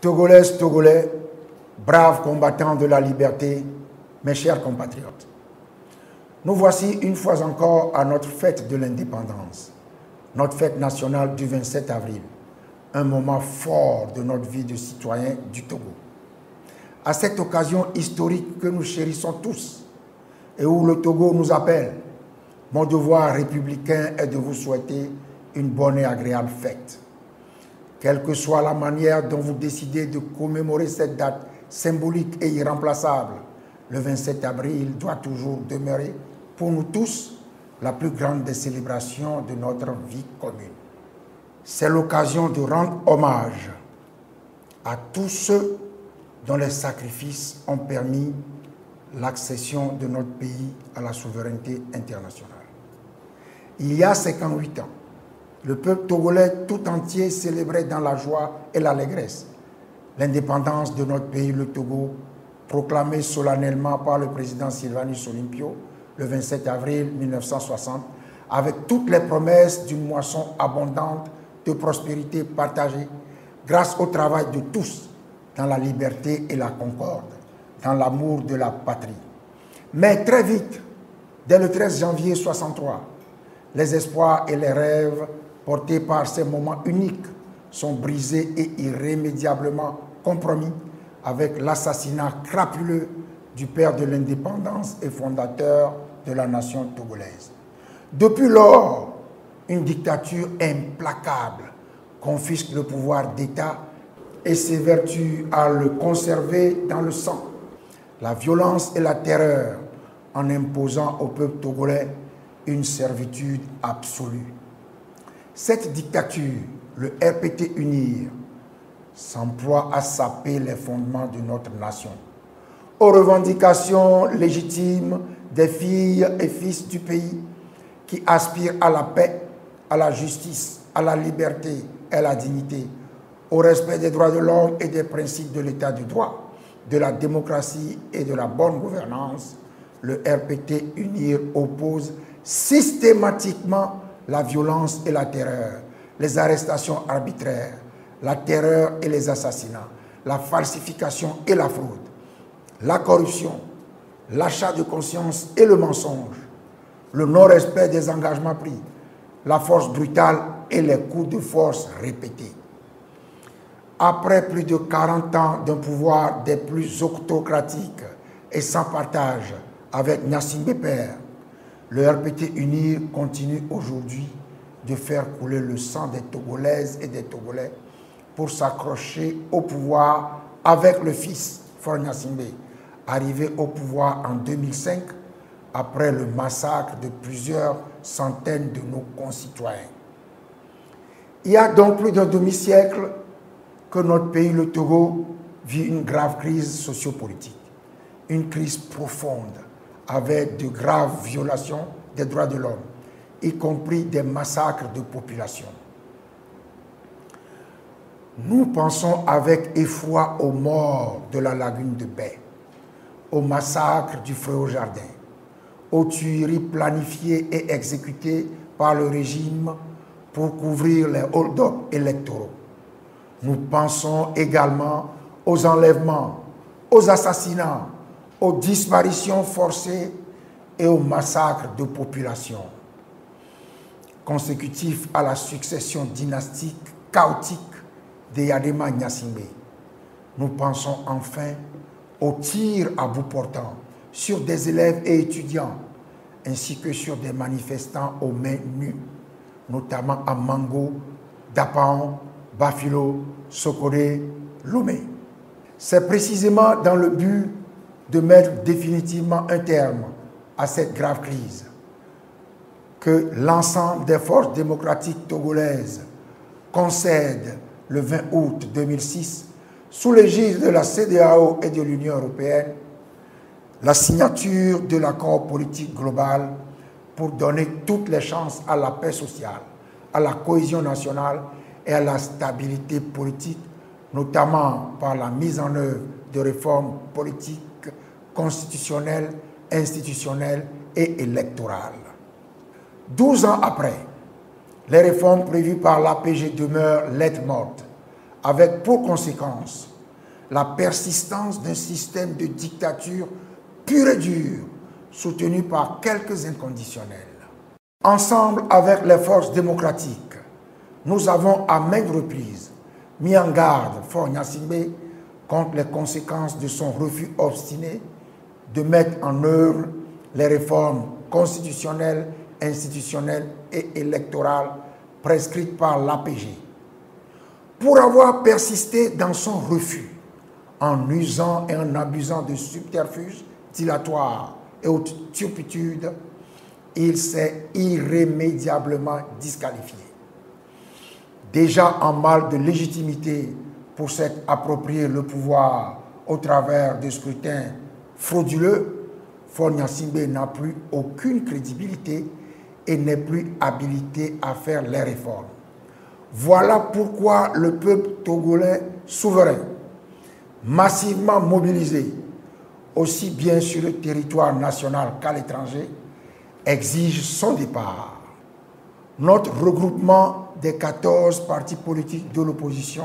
Togolaises, Togolais, braves combattants de la liberté, mes chers compatriotes, nous voici une fois encore à notre fête de l'indépendance, notre fête nationale du 27 avril, un moment fort de notre vie de citoyen du Togo. À cette occasion historique que nous chérissons tous et où le Togo nous appelle, mon devoir républicain est de vous souhaiter une bonne et agréable fête. Quelle que soit la manière dont vous décidez de commémorer cette date symbolique et irremplaçable, le 27 avril doit toujours demeurer pour nous tous la plus grande des célébrations de notre vie commune. C'est l'occasion de rendre hommage à tous ceux dont les sacrifices ont permis l'accession de notre pays à la souveraineté internationale. Il y a 58 ans, le peuple togolais tout entier célébrait dans la joie et l'allégresse l'indépendance de notre pays, le Togo, proclamée solennellement par le président Sylvanus Olympio le 27 avril 1960, avec toutes les promesses d'une moisson abondante de prospérité partagée grâce au travail de tous dans la liberté et la concorde, dans l'amour de la patrie. Mais très vite, dès le 13 janvier 1963, les espoirs et les rêves portés par ces moments uniques sont brisés et irrémédiablement compromis avec l'assassinat crapuleux du père de l'indépendance et fondateur de la nation togolaise. Depuis lors, une dictature implacable confisque le pouvoir d'État et s'évertue à le conserver dans le sang. La violence et la terreur en imposant au peuple togolais une servitude absolue. Cette dictature, le RPT UNIR, s'emploie à saper les fondements de notre nation, aux revendications légitimes des filles et fils du pays qui aspirent à la paix, à la justice, à la liberté et à la dignité, au respect des droits de l'homme et des principes de l'état de droit, de la démocratie et de la bonne gouvernance. Le RPT UNIR oppose systématiquement la violence et la terreur, les arrestations arbitraires, la terreur et les assassinats, la falsification et la fraude, la corruption, l'achat de conscience et le mensonge, le non-respect des engagements pris, la force brutale et les coups de force répétés. Après plus de 40 ans d'un pouvoir des plus autocratiques et sans partage avec Gnassingbé Père, le RPT UNIR continue aujourd'hui de faire couler le sang des Togolaises et des Togolais pour s'accrocher au pouvoir avec le fils, Faure Gnassingbé, arrivé au pouvoir en 2005 après le massacre de plusieurs centaines de nos concitoyens. Il y a donc plus d'un demi-siècle que notre pays, le Togo, vit une grave crise sociopolitique, une crise profonde avec de graves violations des droits de l'homme, y compris des massacres de population. Nous pensons avec effroi aux morts de la lagune de Baie, au massacre du Fréau-Jardin, aux tueries planifiées et exécutées par le régime pour couvrir les hold-up électoraux. Nous pensons également aux enlèvements, aux assassinats, aux disparitions forcées et aux massacres de population, consécutifs à la succession dynastique chaotique de Yadema Gnassingbé. Nous pensons enfin aux tirs à bout portant sur des élèves et étudiants, ainsi que sur des manifestants aux mains nues, notamment à Mango, Dapaon, Bafilo, Sokoré, Lomé. C'est précisément dans le but de mettre définitivement un terme à cette grave crise que l'ensemble des forces démocratiques togolaises concèdent le 20 août 2006, sous l'égide de la CEDEAO et de l'Union européenne, la signature de l'accord politique global pour donner toutes les chances à la paix sociale, à la cohésion nationale et à la stabilité politique, notamment par la mise en œuvre de réformes politiques, constitutionnelles, institutionnelles et électorales. 12 ans après, les réformes prévues par l'APG demeurent lettre morte, avec pour conséquence la persistance d'un système de dictature pur et dur, soutenu par quelques inconditionnels. Ensemble avec les forces démocratiques, nous avons à maintes reprises mis en garde Faure Gnassingbé contre les conséquences de son refus obstiné de mettre en œuvre les réformes constitutionnelles, institutionnelles et électorales prescrites par l'APG. Pour avoir persisté dans son refus, en usant et en abusant de subterfuges dilatoires et haute turpitude, il s'est irrémédiablement disqualifié. Déjà en mal de légitimité pour s'être approprié le pouvoir au travers de scrutins frauduleux, Faure Gnassingbé n'a plus aucune crédibilité et n'est plus habilité à faire les réformes. Voilà pourquoi le peuple togolais souverain, massivement mobilisé, aussi bien sur le territoire national qu'à l'étranger, exige son départ. Notre regroupement des 14 partis politiques de l'opposition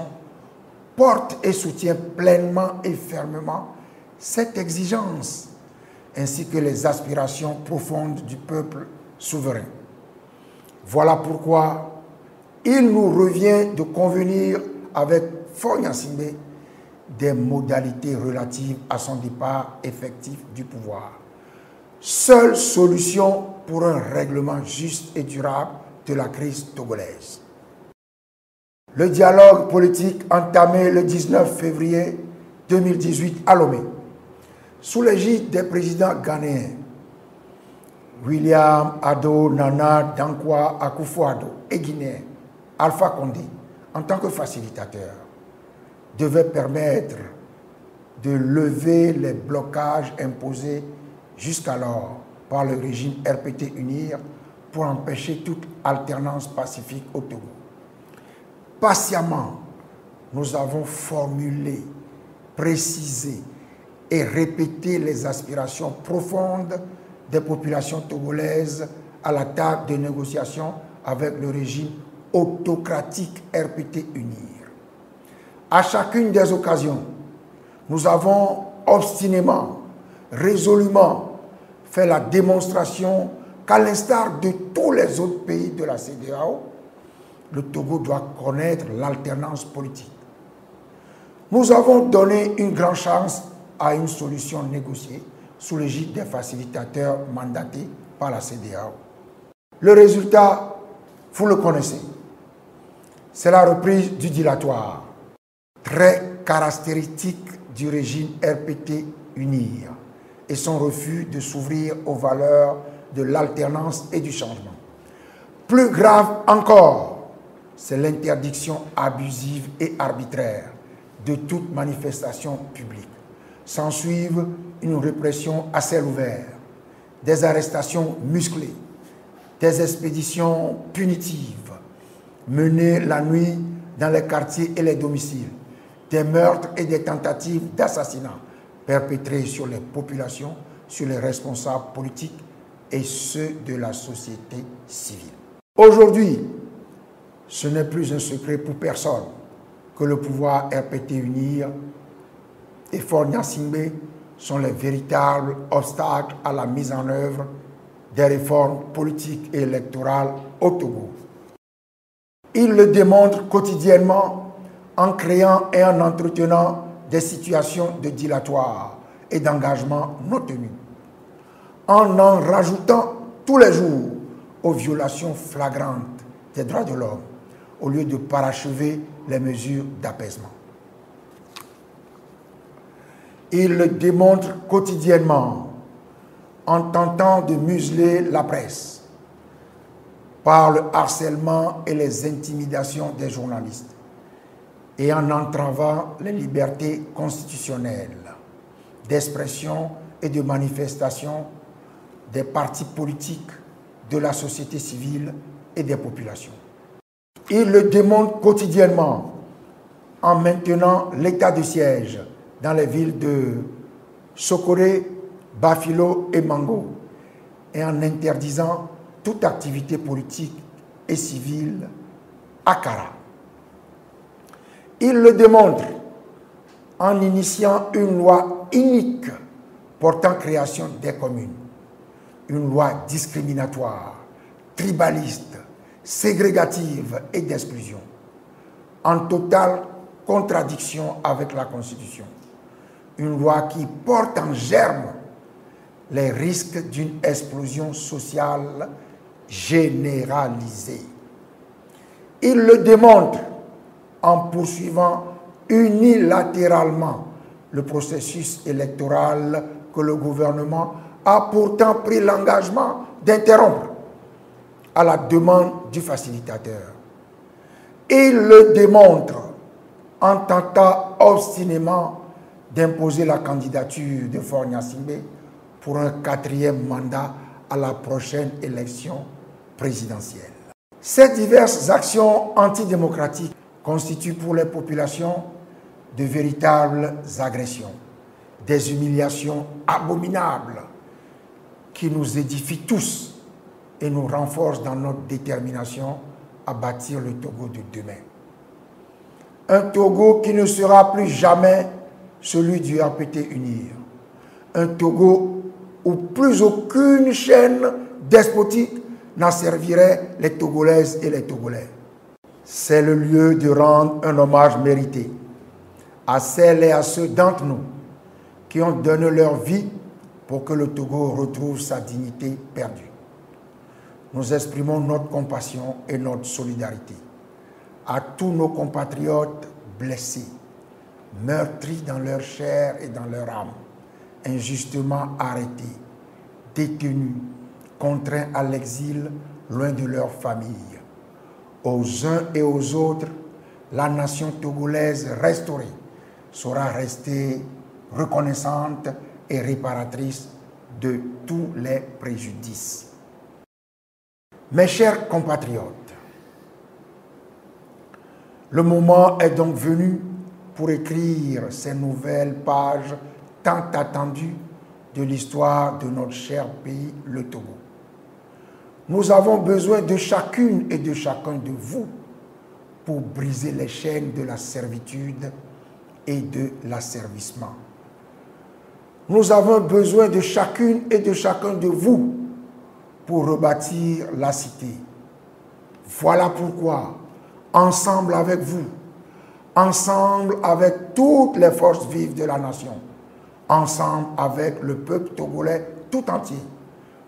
porte et soutient pleinement et fermement cette exigence, ainsi que les aspirations profondes du peuple souverain. Voilà pourquoi il nous revient de convenir avec Faure Gnassingbé des modalités relatives à son départ effectif du pouvoir. Seule solution pour un règlement juste et durable de la crise togolaise. Le dialogue politique entamé le 19 février 2018 à Lomé, sous l'égide des présidents ghanéens William Ado Nana Dankwa Akufo-Addo et guinéen Alpha Condé, en tant que facilitateur, devait permettre de lever les blocages imposés jusqu'alors par le régime RPT UNIR pour empêcher toute alternance pacifique au Togo. Patiemment, nous avons formulé, précisé et répété les aspirations profondes des populations togolaises à la table de négociation avec le régime autocratique RPT UNIR. À chacune des occasions, nous avons obstinément, résolument fait la démonstration qu'à l'instar de tous les autres pays de la CEDEAO, le Togo doit connaître l'alternance politique. Nous avons donné une grande chance à une solution négociée sous l'égide des facilitateurs mandatés par la CEDEAO. Le résultat, vous le connaissez, c'est la reprise du dilatoire, très caractéristique du régime RPT UNIR, et son refus de s'ouvrir aux valeurs de l'alternance et du changement. Plus grave encore, c'est l'interdiction abusive et arbitraire de toute manifestation publique. S'ensuivent une répression à ciel ouvert, des arrestations musclées, des expéditions punitives menées la nuit dans les quartiers et les domiciles, des meurtres et des tentatives d'assassinat perpétrés sur les populations, sur les responsables politiques et ceux de la société civile. Aujourd'hui, ce n'est plus un secret pour personne que le pouvoir RPT UNIR et Faure Gnassingbé sont les véritables obstacles à la mise en œuvre des réformes politiques et électorales au Togo. Ils le démontrent quotidiennement en créant et en entretenant des situations de dilatoire et d'engagement non tenus, en rajoutant tous les jours aux violations flagrantes des droits de l'homme, au lieu de parachever les mesures d'apaisement. Ils le démontrent quotidiennement en tentant de museler la presse par le harcèlement et les intimidations des journalistes et en entravant les libertés constitutionnelles d'expression et de manifestation des partis politiques, de la société civile et des populations. Ils le démontrent quotidiennement en maintenant l'état de siège dans les villes de Sokoré, Bafilo et Mango et en interdisant toute activité politique et civile à Kara. Il le démontre en initiant une loi unique portant création des communes. Une loi discriminatoire, tribaliste, ségrégative et d'exclusion, en totale contradiction avec la Constitution. Une loi qui porte en germe les risques d'une explosion sociale généralisée. Il le démontre en poursuivant unilatéralement le processus électoral que le gouvernement a pourtant pris l'engagement d'interrompre à la demande du facilitateur. Il le démontre en tentant obstinément d'imposer la candidature de Faure Gnassingbé pour un 4e mandat à la prochaine élection présidentielle. Ces diverses actions antidémocratiques constituent pour les populations de véritables agressions, des humiliations abominables qui nous édifient tous et nous renforcent dans notre détermination à bâtir le Togo de demain. Un Togo qui ne sera plus jamais celui du RPT Unir. Un Togo où plus aucune chaîne despotique n'asservirait les Togolaises et les Togolais. C'est le lieu de rendre un hommage mérité à celles et à ceux d'entre nous qui ont donné leur vie pour que le Togo retrouve sa dignité perdue. Nous exprimons notre compassion et notre solidarité à tous nos compatriotes blessés, meurtris dans leur chair et dans leur âme, injustement arrêtés, détenus, contraints à l'exil loin de leur famille. Aux uns et aux autres, la nation togolaise restaurée saura rester reconnaissante et réparatrice de tous les préjudices. Mes chers compatriotes, le moment est donc venu pour écrire ces nouvelles pages tant attendues de l'histoire de notre cher pays, le Togo. Nous avons besoin de chacune et de chacun de vous pour briser les chaînes de la servitude et de l'asservissement. Nous avons besoin de chacune et de chacun de vous pour rebâtir la cité. Voilà pourquoi, ensemble avec vous, ensemble avec toutes les forces vives de la nation, ensemble avec le peuple togolais tout entier,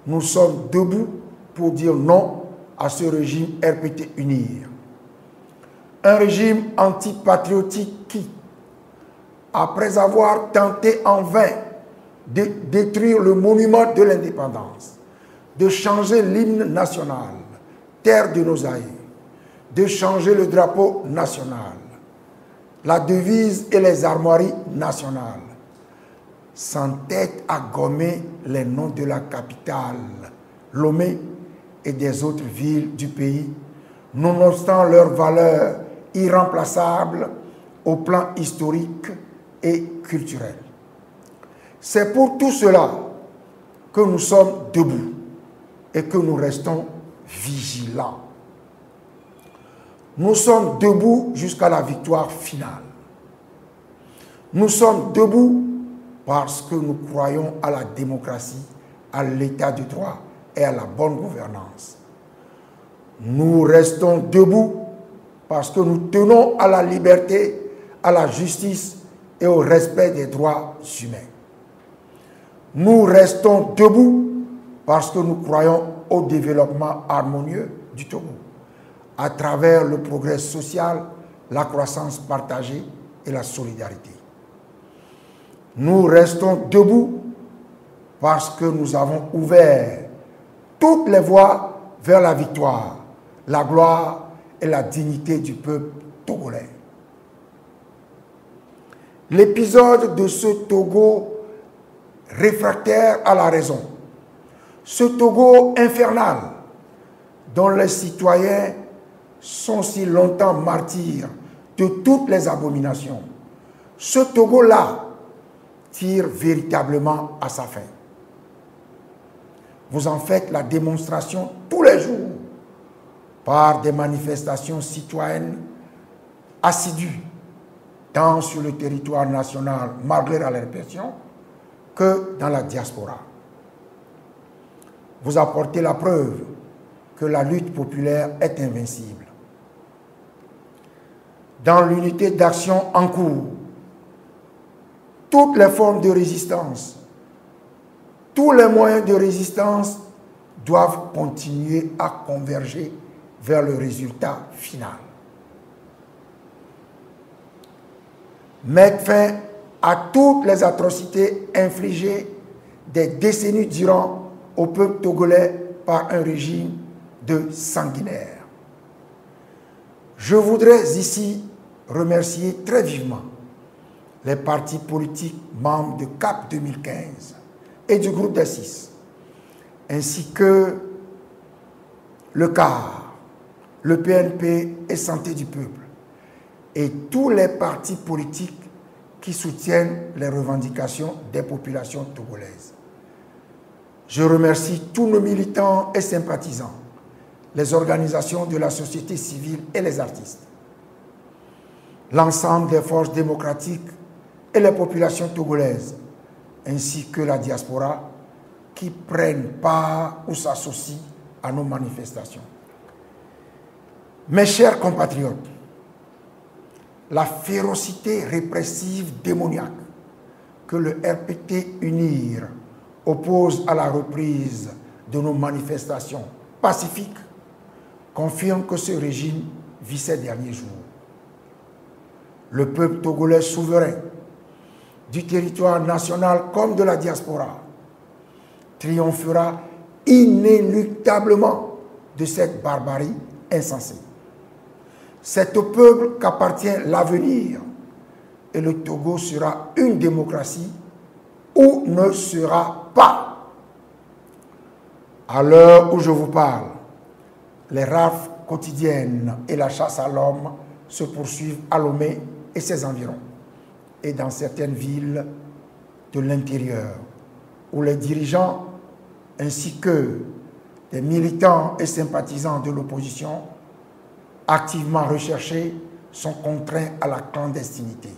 nous sommes debout pour dire non à ce régime RPT Unir. Un régime antipatriotique qui, après avoir tenté en vain de détruire le monument de l'indépendance, de changer l'hymne national, terre de nos aïeux, de changer le drapeau national, la devise et les armoiries nationales, s'entête à gommer les noms de la capitale, Lomé, et des autres villes du pays, nonobstant leur valeur irremplaçable au plan historique et culturel. C'est pour tout cela que nous sommes debout et que nous restons vigilants. Nous sommes debout jusqu'à la victoire finale. Nous sommes debout parce que nous croyons à la démocratie, à l'état de droit et à la bonne gouvernance. Nous restons debout parce que nous tenons à la liberté, à la justice et au respect des droits humains. Nous restons debout parce que nous croyons au développement harmonieux du Togo, à travers le progrès social, la croissance partagée et la solidarité. Nous restons debout parce que nous avons ouvert toutes les voies vers la victoire, la gloire et la dignité du peuple togolais. L'épisode de ce Togo réfractaire à la raison, ce Togo infernal dont les citoyens sont si longtemps martyrs de toutes les abominations, ce Togo-là tire véritablement à sa fin. Vous en faites la démonstration tous les jours par des manifestations citoyennes assidues tant sur le territoire national, malgré la répression, que dans la diaspora. Vous apportez la preuve que la lutte populaire est invincible. Dans l'unité d'action en cours, toutes les formes de résistance, tous les moyens de résistance doivent continuer à converger vers le résultat final. Mettre fin à toutes les atrocités infligées des décennies durant au peuple togolais par un régime de sanguinaires. Je voudrais ici remercier très vivement les partis politiques membres de CAP 2015 et du groupe des 6, ainsi que le CAR, le PNP et Santé du Peuple, et tous les partis politiques qui soutiennent les revendications des populations togolaises. Je remercie tous nos militants et sympathisants, les organisations de la société civile et les artistes, l'ensemble des forces démocratiques et les populations togolaises, ainsi que la diaspora qui prennent part ou s'associent à nos manifestations. Mes chers compatriotes, la férocité répressive démoniaque que le RPT UNIR oppose à la reprise de nos manifestations pacifiques confirme que ce régime vit ses derniers jours. Le peuple togolais souverain, du territoire national comme de la diaspora, triomphera inéluctablement de cette barbarie insensée. C'est au peuple qu'appartient l'avenir et le Togo sera une démocratie ou ne sera pas. À l'heure où je vous parle, les rafles quotidiennes et la chasse à l'homme se poursuivent à Lomé et ses environs, et dans certaines villes de l'intérieur, où les dirigeants ainsi que des militants et sympathisants de l'opposition activement recherchés sont contraints à la clandestinité.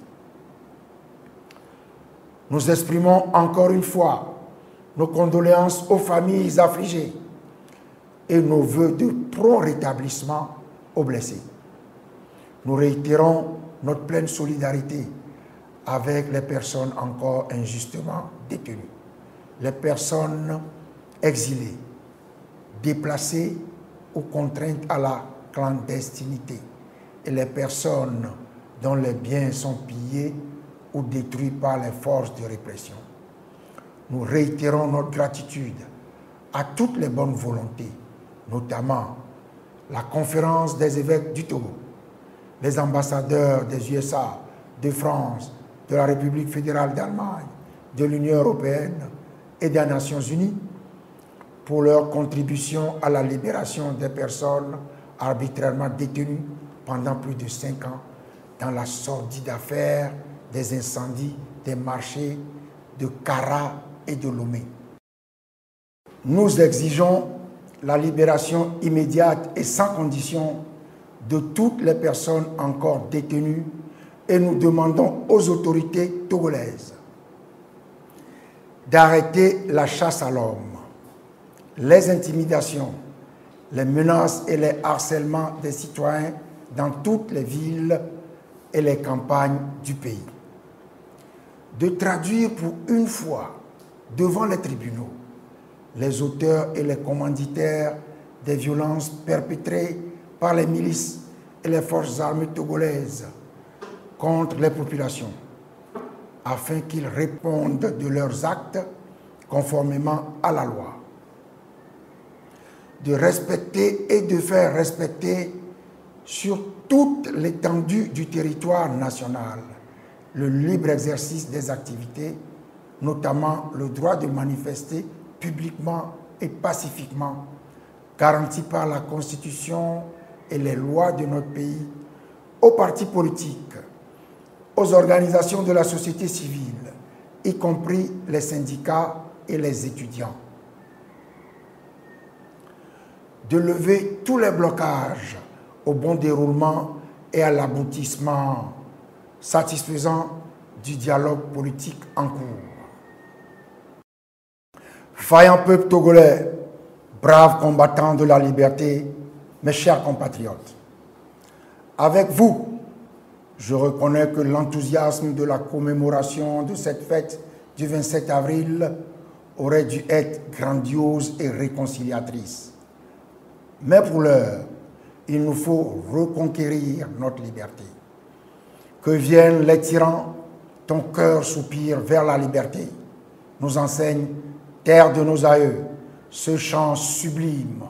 Nous exprimons encore une fois nos condoléances aux familles affligées et nos vœux de prompt rétablissement aux blessés. Nous réitérons notre pleine solidarité avec les personnes encore injustement détenues, les personnes exilées, déplacées ou contraintes à la clandestinité et les personnes dont les biens sont pillés ou détruits par les forces de répression. Nous réitérons notre gratitude à toutes les bonnes volontés, notamment la conférence des évêques du Togo, les ambassadeurs des USA, de France, de la République fédérale d'Allemagne, de l'Union européenne et des Nations unies pour leur contribution à la libération des personnes arbitrairement détenues pendant plus de 5 ans dans la sordide affaire des incendies des marchés de Kara et de Lomé. Nous exigeons la libération immédiate et sans condition de toutes les personnes encore détenues et nous demandons aux autorités togolaises d'arrêter la chasse à l'homme, les intimidations, les menaces et les harcèlements des citoyens dans toutes les villes et les campagnes du pays. De traduire pour une fois devant les tribunaux les auteurs et les commanditaires des violences perpétrées par les milices et les forces armées togolaises contre les populations, afin qu'ils répondent de leurs actes conformément à la loi. De respecter et de faire respecter sur toute l'étendue du territoire national le libre exercice des activités, notamment le droit de manifester publiquement et pacifiquement, garanti par la Constitution et les lois de notre pays, aux partis politiques, aux organisations de la société civile, y compris les syndicats et les étudiants. De lever tous les blocages au bon déroulement et à l'aboutissement satisfaisant du dialogue politique en cours. Vaillant peuple togolais, braves combattants de la liberté, mes chers compatriotes, avec vous, je reconnais que l'enthousiasme de la commémoration de cette fête du 27 avril aurait dû être grandiose et réconciliatrice. Mais pour l'heure, il nous faut reconquérir notre liberté. Que viennent les tyrans, ton cœur soupire vers la liberté, nous enseigne, terre de nos aïeux, ce chant sublime,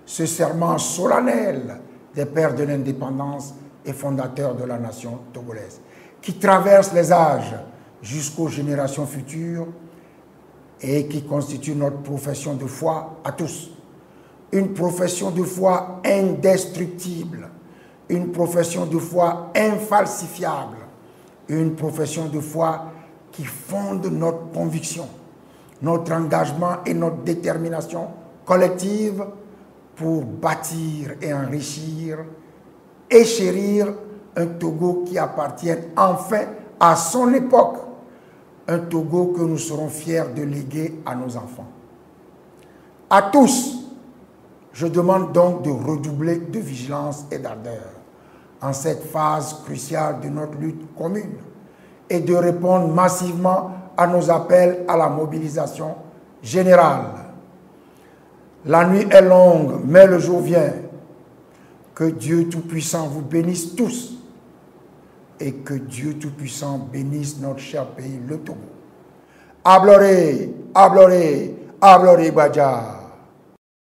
ce serment solennel des pères de l'indépendance et fondateurs de la nation togolaise, qui traverse les âges jusqu'aux générations futures et qui constitue notre profession de foi à tous. Une profession de foi indestructible, une profession de foi infalsifiable, une profession de foi qui fonde notre conviction, notre engagement et notre détermination collective pour bâtir et enrichir et chérir un Togo qui appartienne enfin à son époque, un Togo que nous serons fiers de léguer à nos enfants. À tous, je demande donc de redoubler de vigilance et d'ardeur en cette phase cruciale de notre lutte commune et de répondre massivement à nos appels à la mobilisation générale. La nuit est longue, mais le jour vient. Que Dieu Tout-Puissant vous bénisse tous et que Dieu Tout-Puissant bénisse notre cher pays, le Togo. Abloré, abloré, abloré, Badja.